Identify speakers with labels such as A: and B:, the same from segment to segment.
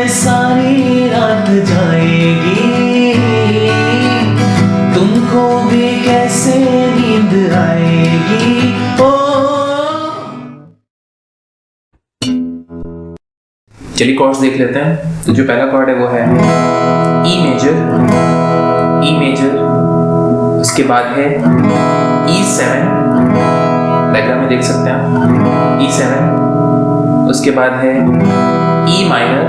A: में सारी रात जाएगी, तुमको भी कैसे नींद आएगी। ओ
B: चलिए कॉर्ड्स देख लेते हैं। तो जो पहला कॉर्ड है वो है ई मेजर, उसके बाद है E7, डायग्राम में देख सकते हैं आप, E7, उसके बाद है E माइनर,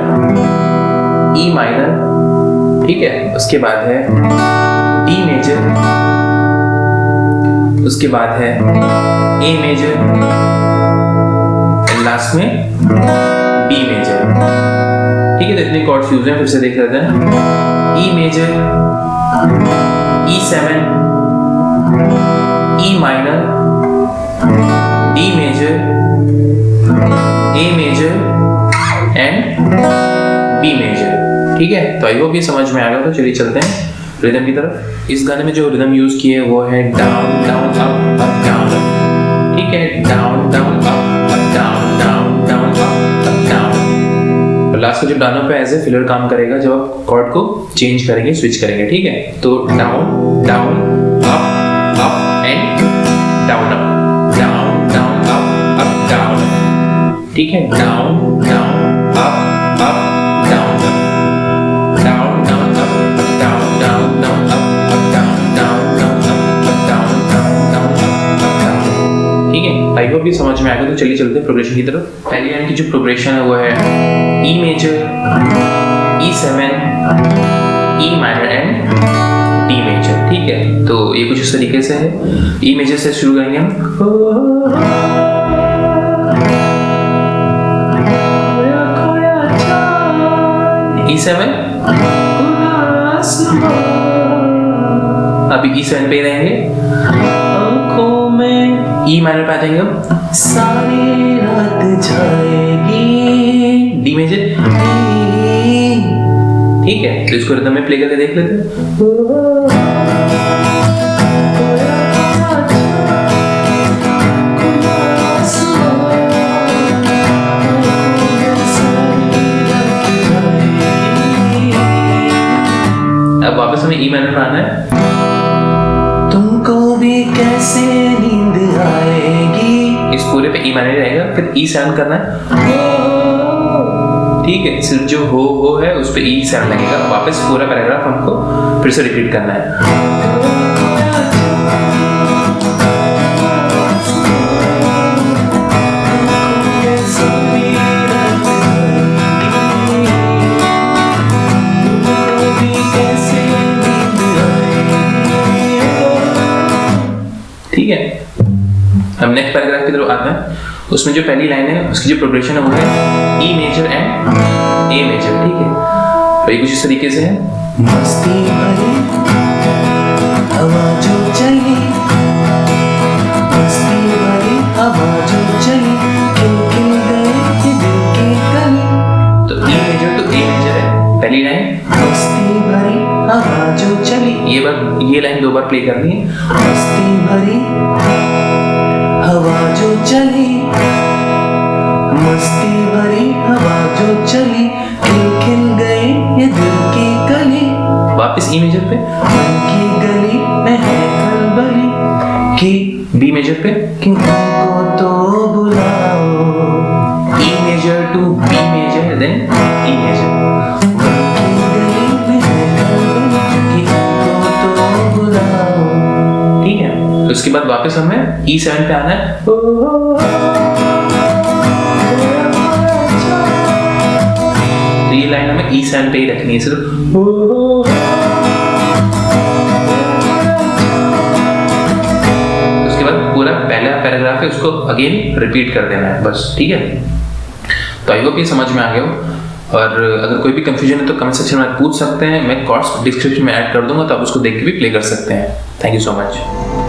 B: ठीक है, उसके बाद है D मेजर, उसके बाद है A मेजर, लास्ट में B मेजर। ठीक है, तो इतने कॉर्ड्स यूज हैं, फिर से देख लेते हैं। E major, E7, E minor, D major, A major and B major. ठीक है, तो आई होप ये समझ में आ गया। तो चलिए चलते हैं रिदम की तरफ। इस गाने में जो रिदम यूज किए वो है down down up up down, ठीक है, down down up up down, down down up up down. Last का जो डाउन पे एज ए फिलर काम करेगा जब आप कॉर्ड को चेंज करेंगे, स्विच करेंगे। ठीक है, तो down down up up and down up, down down up up down, ठीक है, down down up up down, down down up down, down down up up down, down down up down, down down up down. ठीक है, I hope ये समझ में आ गया। तो चलिए चलते हैं प्रोग्रेशन की तरफ। पहली लाइन की जो प्रोग्रेशन है वो है E major, E7, E minor and D major. ठीक है, तो ये कुछ इस तरीके से है। E मेजर से शुरू करेंगे हम, E7, अभी E7 पे रहेंगे, आंखों में E माइनर पे आ जाएंगे हम,
A: सारी रात जाएगी,
B: D मेजर। ठीक है, तो इसको रिदम में प्ले करके देख लेते हैं। अब वापस हमें E माइनर पे आना है।
A: तुमको भी कैसे नींद आएगी।
B: इस पूरे पे E माइनर रहेगा, फिर E7 करना है। ठीक है, सिर्फ जो हो है उस पे E7 लगेगा। वापस पूरा पैराग्राफ हमको फिर से रिपीट करना है। ठीक है, अब नेक्स्ट पैराग्राफ की तरफ आते हैं। उसमें जो पहली लाइन है उसकी जो प्रोग्रेशन है वो है E major and A major. ठीक है, तो ये कुछ इस तरीके से है।
A: मस्ती भरी हवा जो चली, मस्ती भरी हवा जो चली, खिल खिल गए ये दिल की कली।
B: तो E major to A major है पहली लाइन।
A: मस्ती भरी हवा जो चली,
B: ये लाइन दो बार प्ले करनी है।
A: मस्ती भरी हवा जो चली, मस्ती भरी हवा जो चली, खिल खिल गई ये दिल की कली।
B: वापस E मेजर पे,
A: मन की गली में है खलबली,
B: कि B मेजर पे,
A: कि तुमको तो बुलाओ।
B: E major to B major then E major.
A: मन की गली में है खलबली, कि तुमको तो बुलाओ।
B: ठीक है, तो उसके बाद वापस हमें E7 पे आना है। तो ये लाइन हमें E7 पे ही रखनी है सिर्फ। उसके बाद पूरा पहला पैराग्राफ है उसको अगेन रिपीट कर देना है बस। ठीक है, तो आई होप ये समझ में आ गया हो। और अगर कोई भी कंफ्यूजन है तो कमेंट सेक्शन में पूछ सकते हैं। मैं कॉर्ड्स डिस्क्रिप्शन में ऐड कर दूंगा, तो आप उसको देख के भी प्ले कर सकते हैं। Thank you so much.